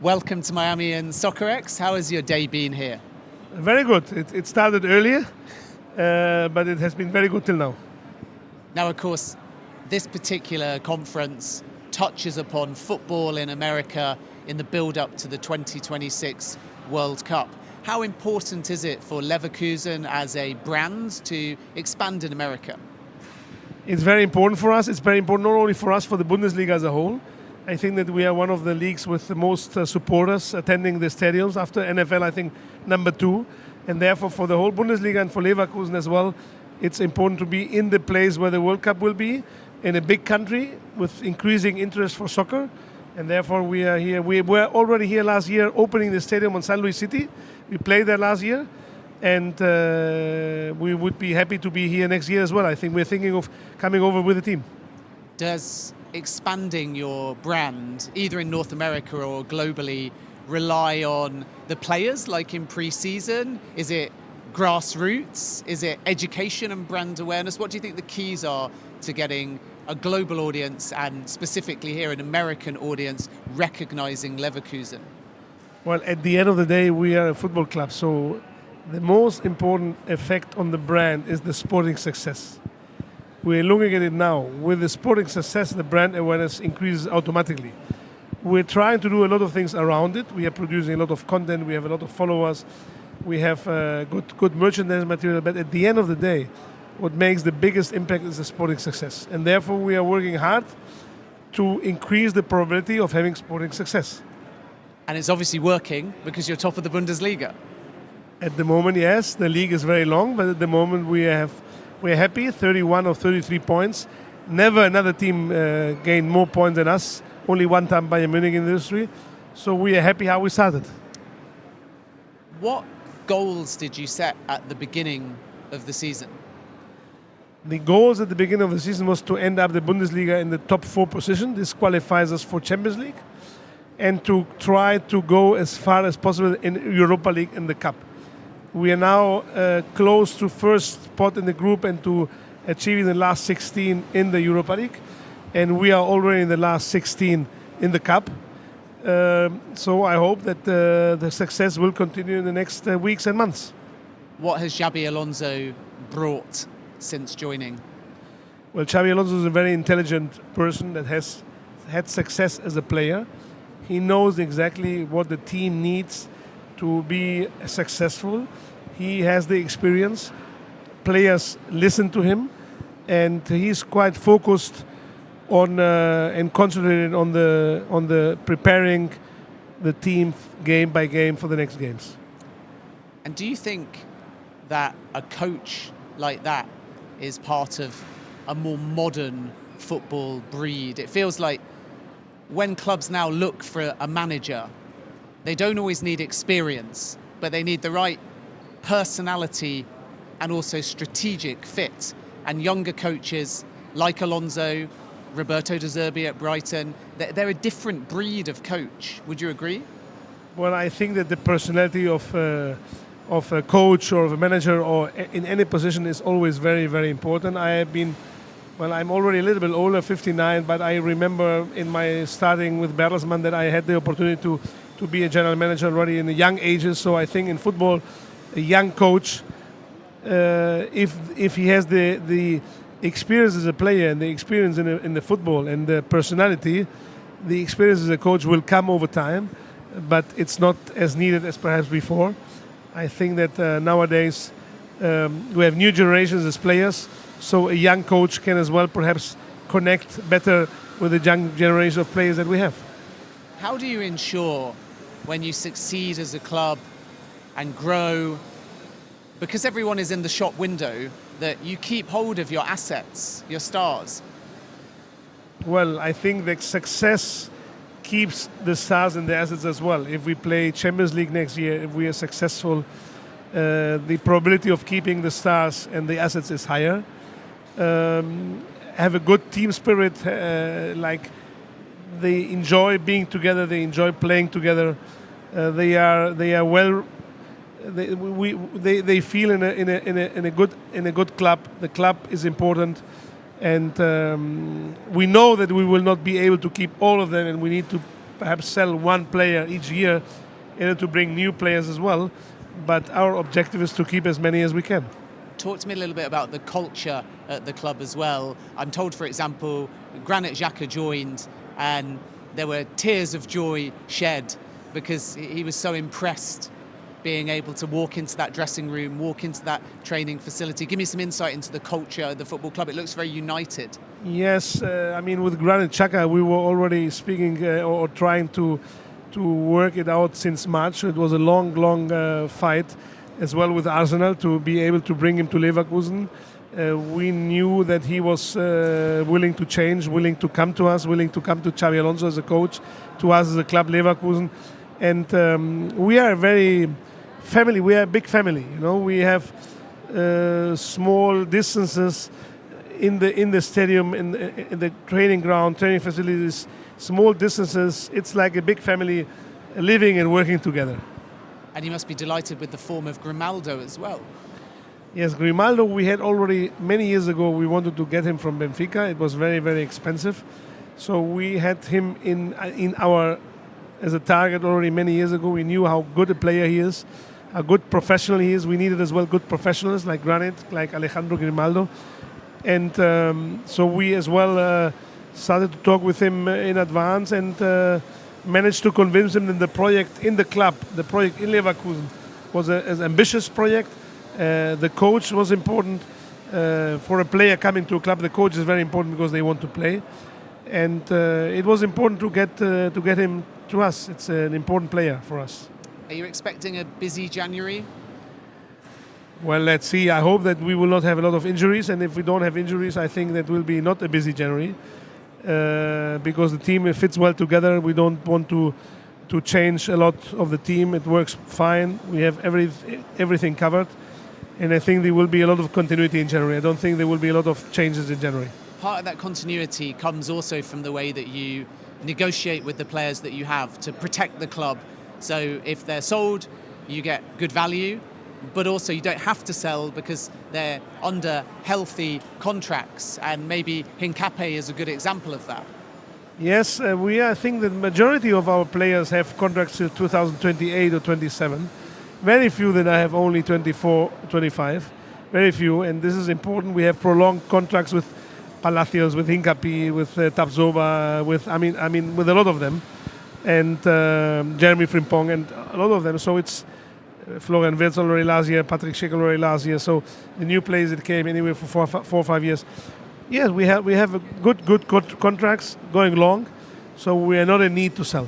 Welcome to Miami and Soccerex. How has your day been here? Very good. It started earlier, but it has been very good till now. Now, of course, this particular conference touches upon football in America in the build-up to the 2026 World Cup. How important is it for Leverkusen as a brand to expand in America? It's very important for us. It's very important not only for us, for the Bundesliga as a whole. I think that we are one of the leagues with the most supporters attending the stadiums after NFL, I think, number 2. And therefore, for the whole Bundesliga and for Leverkusen as well, it's important to be in the place where the World Cup will be, in a big country with increasing interest for soccer. And therefore, we are here. We were already here last year opening the stadium on San Luis City. We played there last year. And we would be happy to be here next year as well. I think we're thinking of coming over with the team. Does expanding your brand, either in North America or globally, rely on the players, like in pre-season? Is it grassroots? Is it education and brand awareness? What do you think the keys are to getting a global audience, and specifically here an American audience, recognizing Leverkusen? Well, at the end of the day, we are a football club, so the most important effect on the brand is the sporting success. We're looking at it now. With the sporting success, the brand awareness increases automatically. We're trying to do a lot of things around it. We are producing a lot of content. We have a lot of followers. We have good merchandise material. But at the end of the day, what makes the biggest impact is the sporting success. And therefore, we are working hard to increase the probability of having sporting success. And it's obviously working because you're top of the Bundesliga. At the moment, yes, the league is very long, but at the moment we're happy, 31 or 33 points. Never another team gained more points than us, only one time Bayern Munich in the history. So we are happy how we started. What goals did you set at the beginning of the season? The goals at the beginning of the season was to end up the Bundesliga in the top 4 position. This qualifies us for Champions League. And to try to go as far as possible in Europa League and the Cup. We are now close to first spot in the group and to achieving the last 16 in the Europa League. And we are already in the last 16 in the Cup. So I hope that the success will continue in the next weeks and months. What has Xabi Alonso brought since joining? Well, Xabi Alonso is a very intelligent person that has had success as a player. He knows exactly what the team needs to be successful. He has the experience. Players listen to him, and he's quite focused on and concentrated on the preparing the team game by game for the next games. And do you think that a coach like that is part of a more modern football breed? It feels like when clubs now look for a manager, they don't always need experience, but they need the right personality and also strategic fit. And younger coaches like Alonso, Roberto De Zerbi at Brighton, they're a different breed of coach. Would you agree? Well, I think that the personality of a coach or of a manager or in any position is always very, very important. I'm already a little bit older, 59, but I remember in my starting with Bertelsmann that I had the opportunity to be a general manager already in the young ages. So I think in football, a young coach, if he has the experience as a player and the experience in the football and the personality, the experience as a coach will come over time, but it's not as needed as perhaps before. I think that nowadays we have new generations as players, so a young coach can as well perhaps connect better with the young generation of players that we have. How do you ensure when you succeed as a club and grow, because everyone is in the shop window, that you keep hold of your assets, your stars? Well, I think that success keeps the stars and the assets as well. If we play Champions League next year, if we are successful, the probability of keeping the stars and the assets is higher. Have a good team spirit, like they enjoy being together, they enjoy playing together. They are well. They feel in a good club. The club is important, and we know that we will not be able to keep all of them, and we need to perhaps sell one player each year in order to bring new players as well. But our objective is to keep as many as we can. Talk to me a little bit about the culture at the club as well. I'm told, for example, Granit Xhaka joined and there were tears of joy shed because he was so impressed being able to walk into that dressing room, walk into that training facility. Give me some insight into the culture of the football club. It looks very united. Yes, I mean, with Granit Xhaka, we were already speaking or trying to work it out since March. It was a long fight as well with Arsenal to be able to bring him to Leverkusen. We knew that he was willing to change, willing to come to us, willing to come to Xabi Alonso as a coach, to us as a club, Leverkusen. And we are a very family, we are a big family. You know, we have small distances in the stadium, in the training ground, training facilities, small distances. It's like a big family living and working together. And you must be delighted with the form of Grimaldo as well. Yes, Grimaldo, we had already many years ago, we wanted to get him from Benfica. It was very expensive. So we had him in our as a target already many years ago. We knew how good a player he is, how good professional he is. We needed as well good professionals like Granit, like Alejandro Grimaldo. And so we as well started to talk with him in advance and managed to convince him that the project in the club, the project in Leverkusen, was an ambitious project. The coach was important. For a player coming to a club, the coach is very important because they want to play. And it was important to get him to us. It's an important player for us. Are you expecting a busy January? Well, let's see. I hope that we will not have a lot of injuries, and if we don't have injuries, I think that will be not a busy January because the team fits well together. We don't want to change a lot of the team. It works fine. We have everything covered, and I think there will be a lot of continuity in January. I don't think there will be a lot of changes in January. Part of that continuity comes also from the way that you negotiate with the players that you have to protect the club. So if they're sold, you get good value, but also you don't have to sell because they're under healthy contracts, and maybe Hincapié is a good example of that. Yes, I think the majority of our players have contracts till 2028 or 27. Very few that I have only 24, 25. Very few, and this is important. We have prolonged contracts with Palacios, with Hincapié, with Tapsoba, with a lot of them, and Jeremy Frimpong, and a lot of them. So it's Florian Wirtz already last year, Patrick Schick already last year. So the new players that came anyway for 4 or 5 years. Yes, we have a good contracts going long, so we are not in need to sell.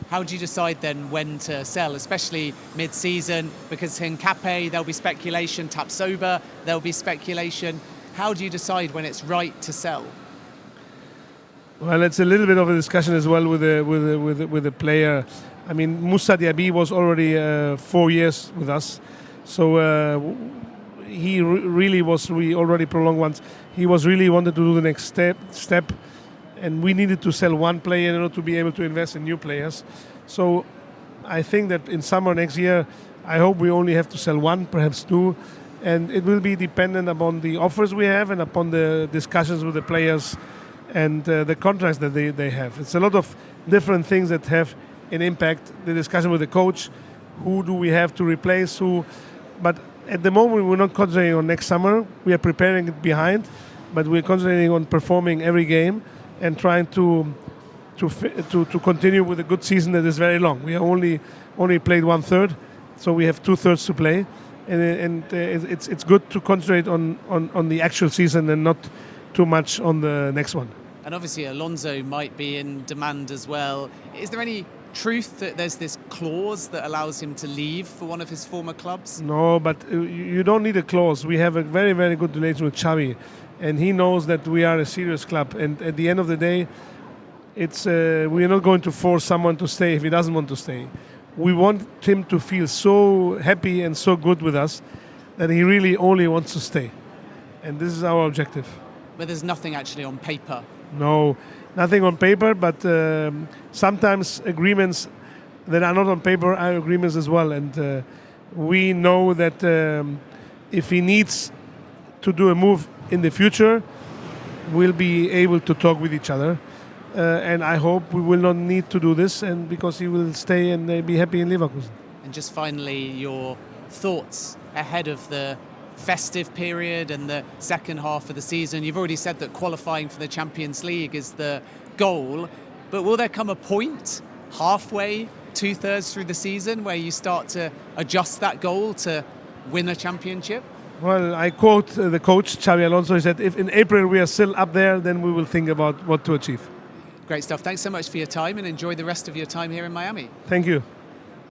How do you decide then when to sell, especially mid-season? Because Hincapié, there'll be speculation. Tapsoba, there'll be speculation. How do you decide when it's right to sell? Well, it's a little bit of a discussion as well with the player. I mean, Moussa Diaby was already 4 years with us, so he really was. We already prolonged once. He was really wanted to do the next step, and we needed to sell one player in order to be able to invest in new players. So I think that in summer next year, I hope we only have to sell one, perhaps two, and it will be dependent upon the offers we have and upon the discussions with the players and the contracts that they have. It's a lot of different things that have an impact. The discussion with the coach, who do we have to replace who, but at the moment we're not concentrating on next summer. We are preparing it behind, but we're concentrating on performing every game and trying to continue with a good season that is very long. We have only played 1/3, so we have 2/3 to play, and it's good to concentrate on the actual season and not too much on the next one. And obviously Alonso might be in demand as well. Is there any truth that there's this clause that allows him to leave for one of his former clubs? No, but you don't need a clause. We have a very good relation with Xavi, and he knows that we are a serious club. And at the end of the day, it's we are not going to force someone to stay if he doesn't want to stay. We want him to feel so happy and so good with us that he really only wants to stay. And this is our objective. But there's nothing actually on paper. No, nothing on paper, but sometimes agreements that are not on paper are agreements as well. And we know that if he needs to do a move in the future, we'll be able to talk with each other. and I hope we will not need to do this, and because he will stay and be happy in Leverkusen. And just finally, your thoughts ahead of the festive period and the second half of the season. You've already said that qualifying for the Champions League is the goal, but will there come a point halfway, 2/3 through the season, where you start to adjust that goal to win a championship? Well, I quote the coach, Xabi Alonso. He said, if in April we are still up there, then we will think about what to achieve. Great stuff. Thanks so much for your time, and enjoy the rest of your time here in Miami. Thank you.